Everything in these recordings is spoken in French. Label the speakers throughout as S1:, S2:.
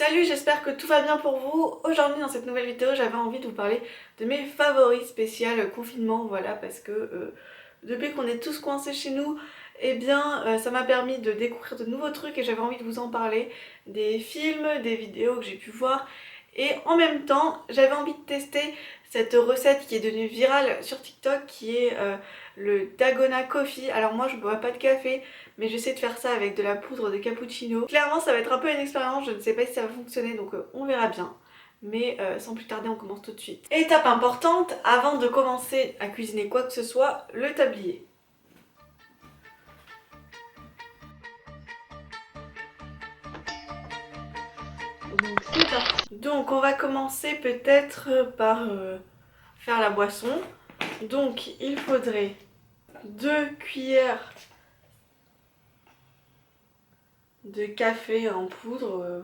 S1: Salut, j'espère que tout va bien pour vous. Aujourd'hui dans cette nouvelle vidéo j'avais envie de vous parler de mes favoris spécial confinement, voilà, parce que depuis qu'on est tous coincés chez nous, ça m'a permis de découvrir de nouveaux trucs et j'avais envie de vous en parler, des films, des vidéos que j'ai pu voir et en même temps j'avais envie de tester cette recette qui est devenue virale sur TikTok qui est le Dalgona Coffee. Alors moi je bois pas de café, mais j'essaie de faire ça avec de la poudre de cappuccino. Clairement ça va être un peu une expérience, je ne sais pas si ça va fonctionner, donc on verra bien. Mais sans plus tarder on commence tout de suite. Étape importante, avant de commencer à cuisiner quoi que ce soit, le tablier. Donc c'est parti. Donc on va commencer peut-être par faire la boisson. Donc il faudrait 2 cuillères de café en poudre.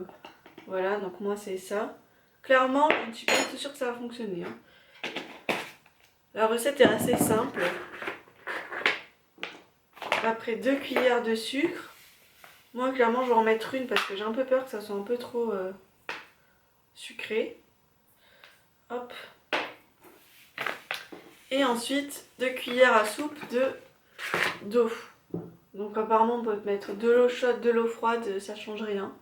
S1: Voilà, donc moi c'est ça. Clairement, je ne suis pas tout sûre que ça va fonctionner. La recette est assez simple. Après 2 cuillères de sucre. Moi clairement je vais en mettre une parce que j'ai un peu peur que ça soit un peu trop sucré. Hop. Et ensuite 2 cuillères à soupe d'eau. Donc apparemment on peut mettre de l'eau chaude, de l'eau froide, ça change rien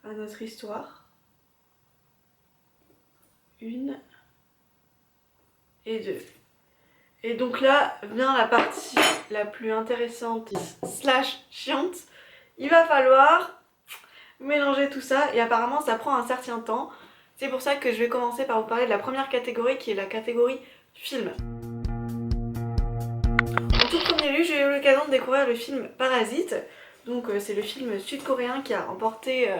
S1: à notre histoire. 1 et 2. Et donc là vient la partie la plus intéressante slash chiante. Il va falloir mélanger tout ça et apparemment ça prend un certain temps. C'est pour ça que je vais commencer par vous parler de la première catégorie qui est la catégorie film. En tout premier lieu, j'ai eu l'occasion de découvrir le film Parasite. Donc c'est le film sud-coréen qui a remporté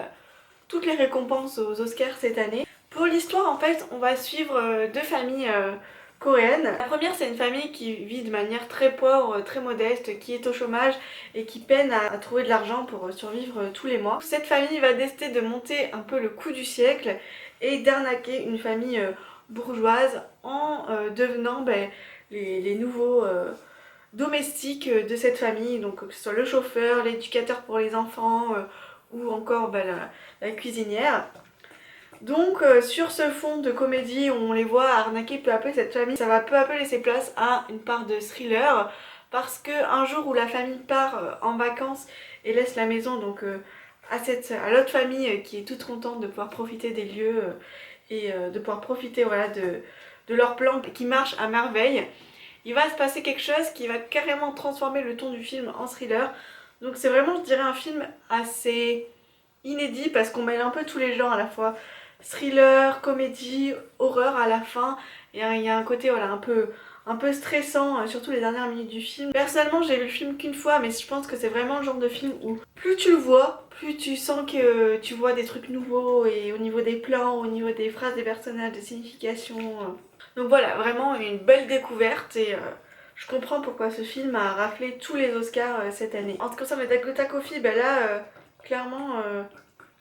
S1: toutes les récompenses aux Oscars cette année. Pour l'histoire en fait on va suivre 2 familles coréennes. La première c'est une famille qui vit de manière très pauvre, très modeste, qui est au chômage et qui peine à trouver de l'argent pour survivre tous les mois. Cette famille va décider de monter un peu le coup du siècle et d'arnaquer une famille bourgeoise en devenant les nouveaux domestiques de cette famille, donc que ce soit le chauffeur, l'éducateur pour les enfants ou encore la cuisinière. Donc sur ce fond de comédie où on les voit arnaquer peu à peu cette famille, ça va peu à peu laisser place à une part de thriller parce que un jour où la famille part en vacances et laisse la maison donc à l'autre famille qui est toute contente de pouvoir profiter des lieux et de pouvoir profiter voilà, de leur plan qui marche à merveille, il va se passer quelque chose qui va carrément transformer le ton du film en thriller. Donc c'est vraiment je dirais un film assez inédit parce qu'on mêle un peu tous les genres à la fois. Thriller, comédie, horreur à la fin. Et il y a un côté voilà, un peu stressant, surtout les dernières minutes du film. Personnellement, j'ai vu le film qu'une fois, mais je pense que c'est vraiment le genre de film où plus tu le vois, plus tu sens que tu vois des trucs nouveaux et au niveau des plans, au niveau des phrases des personnages, des significations. Donc voilà, vraiment une belle découverte et je comprends pourquoi ce film a raflé tous les Oscars cette année. En ce qui concerne le Dalgona Coffee, clairement...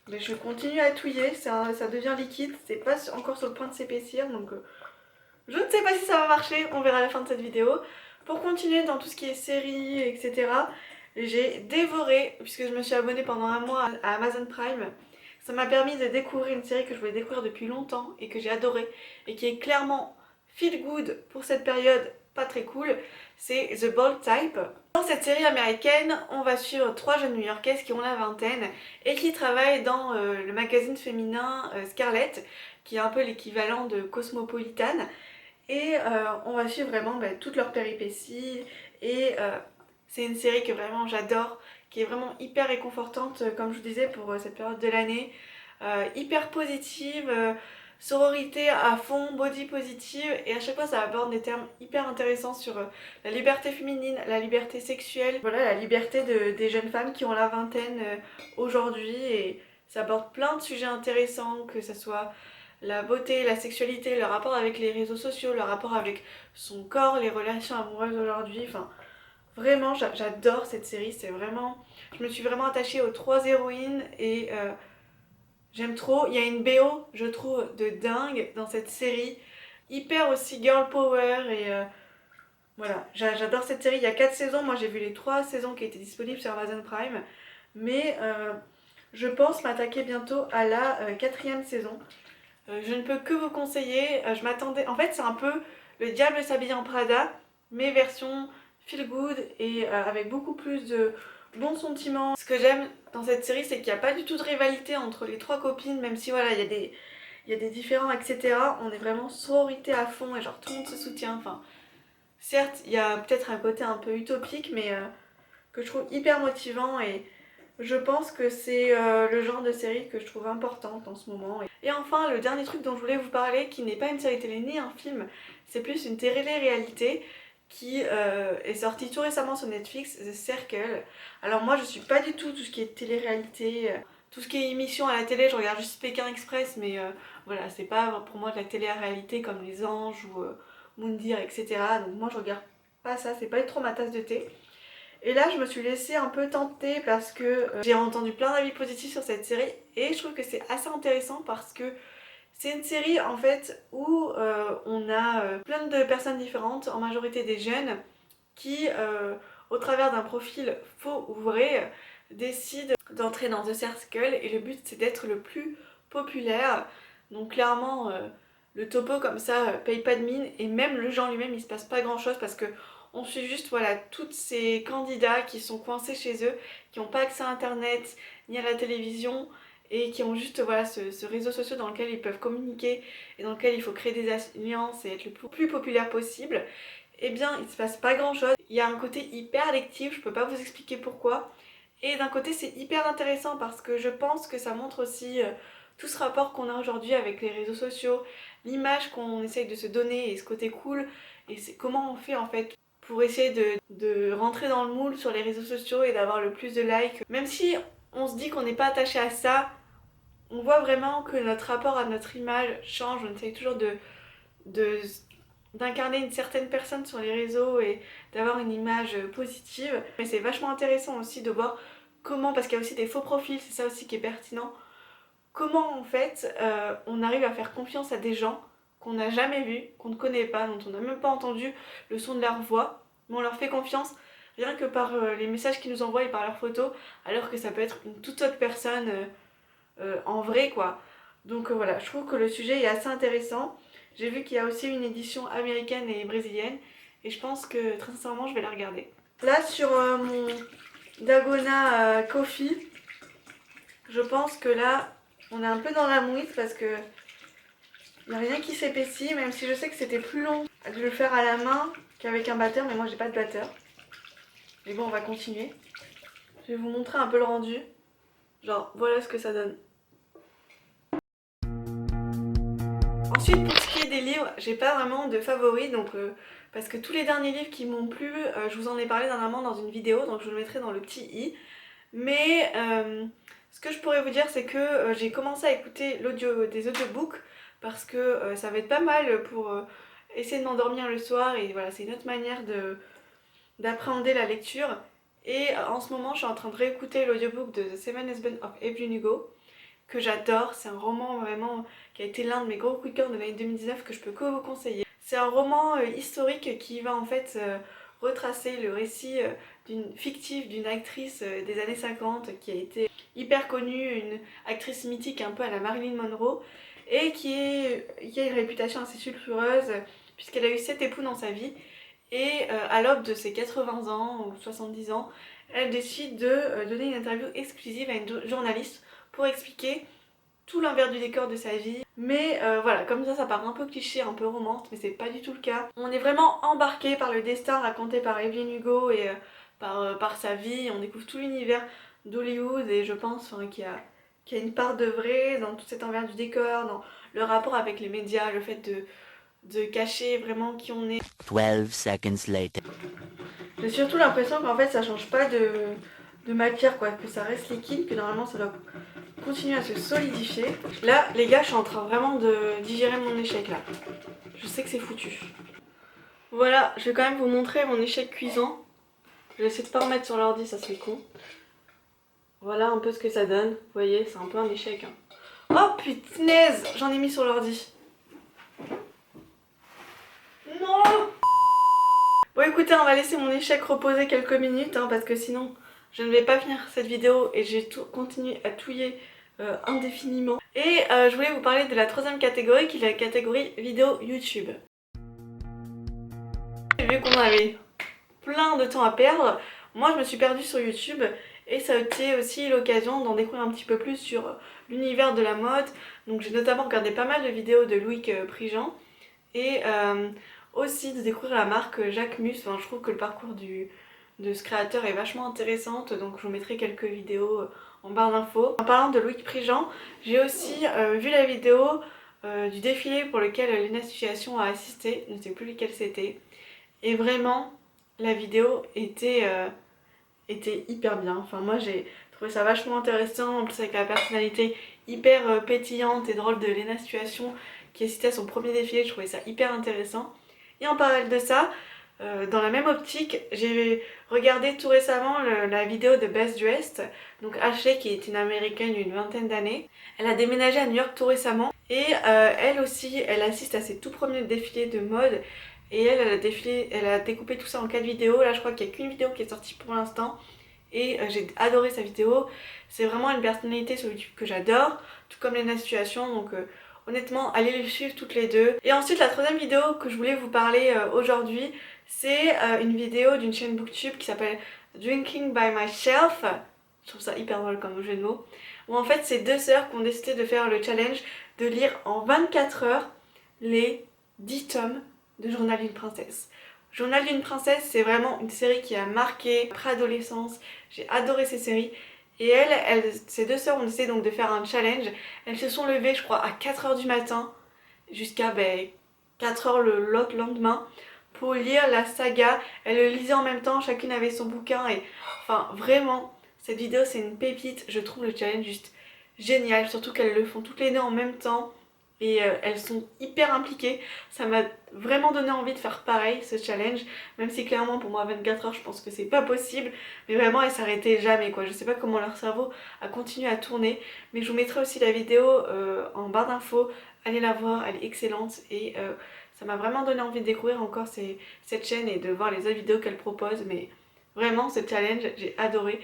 S1: je continue à touiller, ça devient liquide, c'est pas encore sur le point de s'épaissir donc je ne sais pas si ça va marcher, on verra à la fin de cette vidéo. Pour continuer dans tout ce qui est séries, etc., j'ai dévoré, puisque je me suis abonnée pendant un mois à Amazon Prime, ça m'a permis de découvrir une série que je voulais découvrir depuis longtemps et que j'ai adorée et qui est clairement feel good pour cette période pas très cool, c'est The Bold Type. Dans cette série américaine, on va suivre 3 jeunes new-yorkaises qui ont la vingtaine et qui travaillent dans le magazine féminin Scarlet, qui est un peu l'équivalent de Cosmopolitan. Et on va suivre vraiment toutes leurs péripéties et c'est une série que vraiment j'adore, qui est vraiment hyper réconfortante comme je vous disais pour cette période de l'année, hyper positive, sororité à fond, body positive et à chaque fois ça aborde des termes hyper intéressants sur la liberté féminine, la liberté sexuelle, voilà la liberté des jeunes femmes qui ont la vingtaine aujourd'hui et ça aborde plein de sujets intéressants que ce soit la beauté, la sexualité, le rapport avec les réseaux sociaux, le rapport avec son corps, les relations amoureuses aujourd'hui, enfin vraiment j'adore cette série, c'est vraiment, je me suis vraiment attachée aux 3 héroïnes et j'aime trop, il y a une BO je trouve de dingue dans cette série, hyper aussi girl power et voilà, j'adore cette série, il y a 4 saisons, moi j'ai vu les 3 saisons qui étaient disponibles sur Amazon Prime, mais je pense m'attaquer bientôt à la 4e saison. Je ne peux que vous conseiller, je m'attendais... En fait c'est un peu Le Diable s'habille en Prada, mais version feel good et avec beaucoup plus de bons sentiments. Ce que j'aime dans cette série, c'est qu'il n'y a pas du tout de rivalité entre les 3 copines, même si voilà, il y a des différends, etc. On est vraiment sororité à fond et genre tout le monde se soutient. Enfin, certes, il y a peut-être un côté un peu utopique, mais que je trouve hyper motivant et je pense que c'est le genre de série que je trouve importante en ce moment. Et enfin, le dernier truc dont je voulais vous parler, qui n'est pas une série télé ni un film, c'est plus une télé-réalité qui est sortie tout récemment sur Netflix, The Circle. Alors moi, je suis pas du tout ce qui est télé-réalité, tout ce qui est émission à la télé, je regarde juste Pékin Express, mais voilà, c'est pas pour moi de la télé-réalité comme Les Anges ou Moundir, etc. Donc moi, je regarde pas ça, c'est pas trop ma tasse de thé. Et là, je me suis laissée un peu tenter parce que j'ai entendu plein d'avis positifs sur cette série et je trouve que c'est assez intéressant parce que c'est une série en fait où on a plein de personnes différentes, en majorité des jeunes, qui au travers d'un profil faux ou vrai décident d'entrer dans The Circle et le but c'est d'être le plus populaire. Donc clairement le topo comme ça paye pas de mine et même le genre lui-même il se passe pas grand chose parce que on suit juste voilà tous ces candidats qui sont coincés chez eux, qui n'ont pas accès à internet ni à la télévision et qui ont juste voilà ce réseau social dans lequel ils peuvent communiquer et dans lequel il faut créer des alliances et être le plus populaire possible. Eh bien il se passe pas grand chose. Il y a un côté hyper addictif, je peux pas vous expliquer pourquoi. Et d'un côté c'est hyper intéressant parce que je pense que ça montre aussi tout ce rapport qu'on a aujourd'hui avec les réseaux sociaux, l'image qu'on essaye de se donner et ce côté cool, et c'est comment on fait en fait pour essayer de rentrer dans le moule sur les réseaux sociaux et d'avoir le plus de likes. Même si on se dit qu'on n'est pas attaché à ça, on voit vraiment que notre rapport à notre image change, on essaye toujours de d'incarner une certaine personne sur les réseaux et d'avoir une image positive. Mais c'est vachement intéressant aussi de voir comment, parce qu'il y a aussi des faux profils, c'est ça aussi qui est pertinent, comment en fait on arrive à faire confiance à des gens qu'on n'a jamais vus, qu'on ne connaît pas, dont on n'a même pas entendu le son de leur voix, mais on leur fait confiance rien que par les messages qu'ils nous envoient et par leurs photos, alors que ça peut être une toute autre personne en vrai quoi. Donc voilà, je trouve que le sujet est assez intéressant. J'ai vu qu'il y a aussi une édition américaine et brésilienne et je pense que très sincèrement je vais la regarder. Là sur mon Dalgona Coffee, je pense que là on est un peu dans la mouise parce que il n'y a rien qui s'épaissit, même si je sais que c'était plus long de le faire à la main qu'avec un batteur, mais moi j'ai pas de batteur. Mais bon, on va continuer. Je vais vous montrer un peu le rendu. Genre, voilà ce que ça donne. Ensuite, pour ce qui est des livres, j'ai pas vraiment de favoris, donc parce que tous les derniers livres qui m'ont plu, je vous en ai parlé dernièrement dans une vidéo, donc je vous le mettrai dans le petit i. Mais ce que je pourrais vous dire, c'est que j'ai commencé à écouter des audiobooks parce que ça va être pas mal pour essayer de m'endormir le soir et voilà, c'est une autre manière d'appréhender la lecture. Et en ce moment, je suis en train de réécouter l'audiobook de The Seven Husbands of Evelyn Hugo, que j'adore. C'est un roman vraiment qui a été l'un de mes gros coups de cœur de l'année 2019 que je peux que vous conseiller. C'est un roman historique qui va en fait retracer le récit fictif d'une actrice des années 50 qui a été hyper connue, une actrice mythique un peu à la Marilyn Monroe et qui a une réputation assez sulfureuse puisqu'elle a eu 7 époux dans sa vie et à l'aube de ses 80 ans ou 70 ans, elle décide de donner une interview exclusive à une journaliste pour expliquer tout l'envers du décor de sa vie. Mais voilà, comme ça part un peu cliché, un peu romance, mais c'est pas du tout le cas. On est vraiment embarqué par le destin raconté par Evelyn Hugo et par sa vie. On découvre tout l'univers d'Hollywood et je pense qu'il y a une part de vrai dans tout cet envers du décor, dans le rapport avec les médias, le fait de cacher vraiment qui on est.
S2: 12 seconds later.
S1: J'ai surtout l'impression qu'en fait ça change pas de matière quoi, que ça reste liquide, que normalement ça doit continuer à se solidifier. Là les gars je suis en train vraiment de digérer mon échec là. Je sais que c'est foutu. Voilà, je vais quand même vous montrer mon échec cuisant. Je vais essayer de pas remettre sur l'ordi, ça serait con. Voilà un peu ce que ça donne. Vous voyez, c'est un peu un échec. Hein. Oh punaise, j'en ai mis sur l'ordi. Non. Bon écoutez, on va laisser mon échec reposer quelques minutes hein, parce que sinon je ne vais pas finir cette vidéo et j'ai continué à touiller indéfiniment. Et je voulais vous parler de la troisième catégorie qui est la catégorie vidéo YouTube. Vu qu'on avait plein de temps à perdre, moi je me suis perdue sur YouTube et ça a été aussi l'occasion d'en découvrir un petit peu plus sur l'univers de la mode. Donc j'ai notamment regardé pas mal de vidéos de Loïc Prigent et aussi de découvrir la marque Jacquemus. Enfin, je trouve que le parcours de ce créateur est vachement intéressant, donc je vous mettrai quelques vidéos en barre d'infos. En parlant de Loïc Prigent, j'ai aussi vu la vidéo du défilé pour lequel Léna Situation a assisté, je ne sais plus lequel c'était. Et vraiment, la vidéo était hyper bien. Enfin, moi j'ai trouvé ça vachement intéressant, en plus avec la personnalité hyper pétillante et drôle de Léna Situation qui assistait à son premier défilé, je trouvais ça hyper intéressant. Et en parallèle de ça, dans la même optique, j'ai regardé tout récemment la vidéo de Best Dressed, donc Ashley qui est une américaine d'une vingtaine d'années. Elle a déménagé à New York tout récemment et elle aussi, elle assiste à ses tout premiers défilés de mode. Et elle a découpé tout ça en 4 vidéos. Là, je crois qu'il n'y a qu'une vidéo qui est sortie pour l'instant. Et j'ai adoré sa vidéo. C'est vraiment une personnalité sur YouTube que j'adore, tout comme Léna Situation. Donc honnêtement, allez les suivre toutes les deux. Et ensuite, la troisième vidéo que je voulais vous parler aujourd'hui, c'est une vidéo d'une chaîne Booktube qui s'appelle Drinking by Myself. Je trouve ça hyper drôle comme jeu de mots. Où en fait, c'est deux sœurs qui ont décidé de faire le challenge de lire en 24 heures les 10 tomes de Journal d'une princesse. Journal d'une princesse, c'est vraiment une série qui a marqué ma préadolescence. J'ai adoré ces séries. Et ces deux sœurs ont décidé donc de faire un challenge. Elles se sont levées, je crois, à 4h du matin jusqu'à 4h le lendemain pour lire la saga. Elles le lisaient en même temps, chacune avait son bouquin. Et enfin, vraiment, cette vidéo, c'est une pépite. Je trouve le challenge juste génial, surtout qu'elles le font toutes les deux en même temps. Et elles sont hyper impliquées. Ça m'a vraiment donné envie de faire pareil, ce challenge. Même si clairement pour moi 24 heures je pense que c'est pas possible. Mais vraiment elles s'arrêtaient jamais quoi. Je sais pas comment leur cerveau a continué à tourner. Mais je vous mettrai aussi la vidéo en barre d'infos. Allez la voir, elle est excellente. Et ça m'a vraiment donné envie de découvrir encore cette chaîne et de voir les autres vidéos qu'elle propose. Mais vraiment ce challenge j'ai adoré.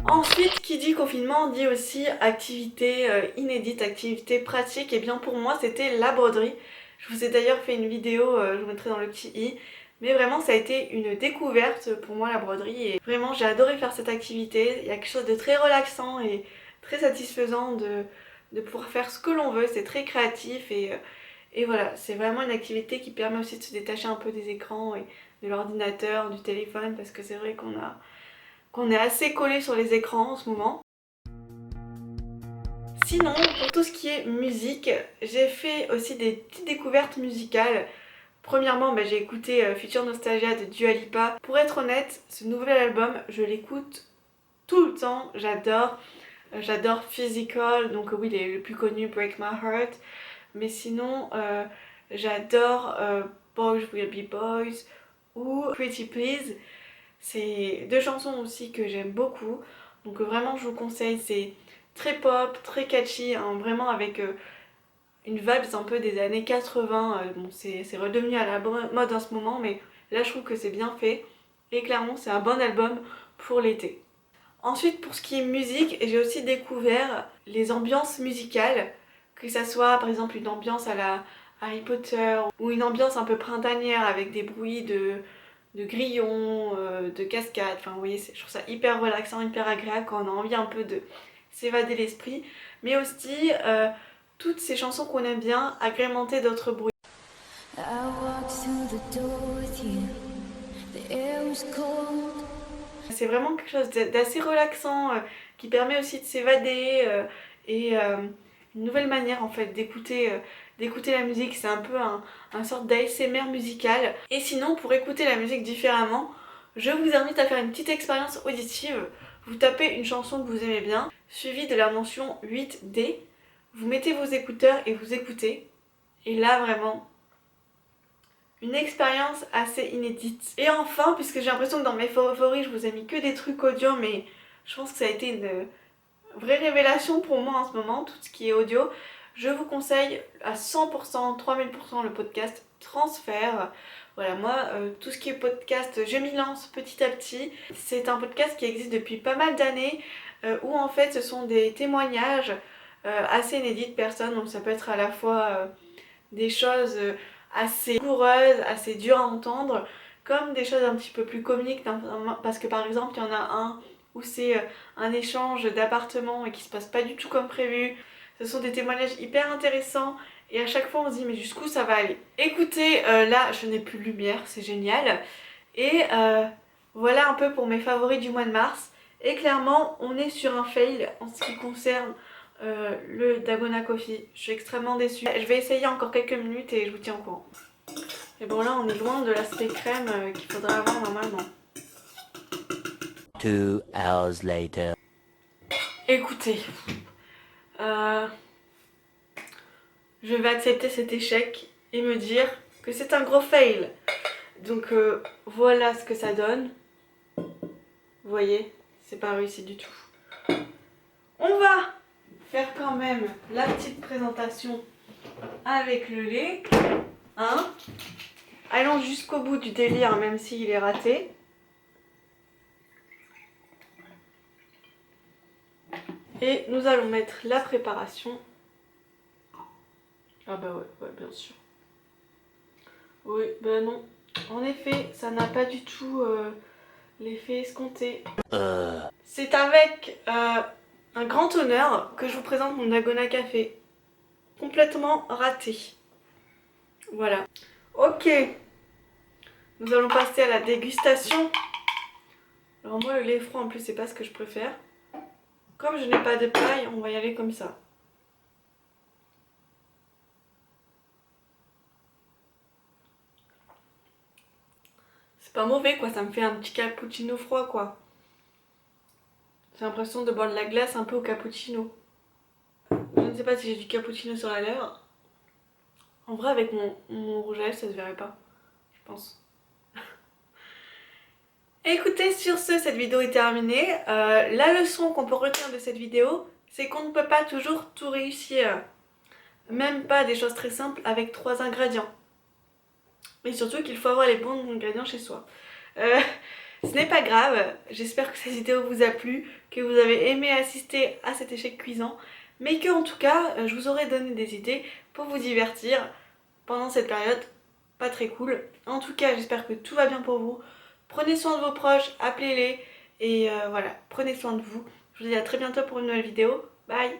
S1: Ensuite, qui dit confinement dit aussi activité inédite, activité pratique. Et bien pour moi c'était la broderie. Je vous ai d'ailleurs fait une vidéo, je vous mettrai dans le petit i. Mais vraiment ça a été une découverte pour moi la broderie. Et vraiment j'ai adoré faire cette activité. Il y a quelque chose de très relaxant et très satisfaisant de pouvoir faire ce que l'on veut. C'est très créatif et voilà. C'est vraiment une activité qui permet aussi de se détacher un peu des écrans et de l'ordinateur, du téléphone. Parce que c'est vrai qu'on est assez collé sur les écrans en ce moment. Sinon, pour tout ce qui est musique, j'ai fait aussi des petites découvertes musicales. Premièrement, j'ai écouté Future Nostalgia de Dua Lipa. Pour être honnête, ce nouvel album, je l'écoute tout le temps, j'adore. J'adore Physical, donc oui, il est le plus connu, Break My Heart. Mais sinon, j'adore Boys Will Be Boys ou Pretty Please. C'est deux chansons aussi que j'aime beaucoup, donc vraiment je vous conseille, c'est très pop, très catchy, hein, vraiment avec une vibe un peu des années 80, bon c'est redevenu à la mode en ce moment, mais là je trouve que c'est bien fait, et clairement c'est un bon album pour l'été. Ensuite pour ce qui est musique, j'ai aussi découvert les ambiances musicales, que ça soit par exemple une ambiance à la Harry Potter, ou une ambiance un peu printanière avec des bruits de grillons, de cascades, enfin vous voyez, je trouve ça hyper relaxant, hyper agréable quand on a envie un peu de s'évader l'esprit, mais aussi toutes ces chansons qu'on aime bien, agrémentées d'autres bruits. C'est vraiment quelque chose d'assez relaxant, qui permet aussi de s'évader et une nouvelle manière en fait d'écouter la musique. C'est un peu un sorte d'ASMR musical. Et sinon, pour écouter la musique différemment, je vous invite à faire une petite expérience auditive. Vous tapez une chanson que vous aimez bien, suivie de la mention 8D. Vous mettez vos écouteurs et vous écoutez. Et là vraiment, une expérience assez inédite. Et enfin, puisque j'ai l'impression que dans mes favoris, je vous ai mis que des trucs audio, mais je pense que ça a été une vraie révélation pour moi en ce moment, tout ce qui est audio. je vous conseille à 100%, 3000% le podcast Transfert. Voilà, moi, tout ce qui est podcast, je m'y lance petit à petit. C'est un podcast qui existe depuis pas mal d'années, où en fait ce sont des témoignages assez inédits de personnes. Donc ça peut être à la fois des choses assez douloureuses, assez dures à entendre, comme des choses un petit peu plus comiques, parce que par exemple il y en a un où c'est un échange d'appartements et qui se passe pas du tout comme prévu. Ce sont des témoignages hyper intéressants et à chaque fois on se dit mais jusqu'où ça va aller. Écoutez, là je n'ai plus de lumière, c'est génial. Et voilà un peu pour mes favoris du mois de mars. Et clairement on est sur un fail en ce qui concerne le Dalgona Coffee. Je suis extrêmement déçue. Je vais essayer encore quelques minutes et je vous tiens au courant. Et bon là on est loin de l'aspect crème qu'il faudrait avoir normalement.
S2: 2 hours later.
S1: Écoutez, je vais accepter cet échec et me dire que c'est un gros fail. Donc voilà ce que ça donne. Vous voyez, c'est pas réussi du tout. On va faire quand même la petite présentation avec le lait. Hein? Allons jusqu'au bout du délire, même s'il est raté. Et nous allons mettre la préparation. Ah bah ouais, bien sûr. Oui, bah non. En effet, ça n'a pas du tout l'effet escompté. C'est avec un grand honneur que je vous présente mon Dalgona Café. Complètement raté. Voilà. Ok. Nous allons passer à la dégustation. Alors moi, le lait froid en plus, c'est pas ce que je préfère. Comme je n'ai pas de paille, on va y aller comme ça. C'est pas mauvais quoi, ça me fait un petit cappuccino froid quoi. J'ai l'impression de boire de la glace un peu au cappuccino. Je ne sais pas si j'ai du cappuccino sur la lèvre. En vrai avec mon rouge à lèvres ça se verrait pas, je pense. Écoutez, sur ce, cette vidéo est terminée. La leçon qu'on peut retenir de cette vidéo, c'est qu'on ne peut pas toujours tout réussir. Même pas des choses très simples avec 3 ingrédients. Et surtout qu'il faut avoir les bons ingrédients chez soi. Ce n'est pas grave, j'espère que cette vidéo vous a plu, que vous avez aimé assister à cet échec cuisant, mais que en tout cas, je vous aurai donné des idées pour vous divertir pendant cette période pas très cool. En tout cas, j'espère que tout va bien pour vous. Prenez soin de vos proches, appelez-les, et voilà, prenez soin de vous. Je vous dis à très bientôt pour une nouvelle vidéo. Bye!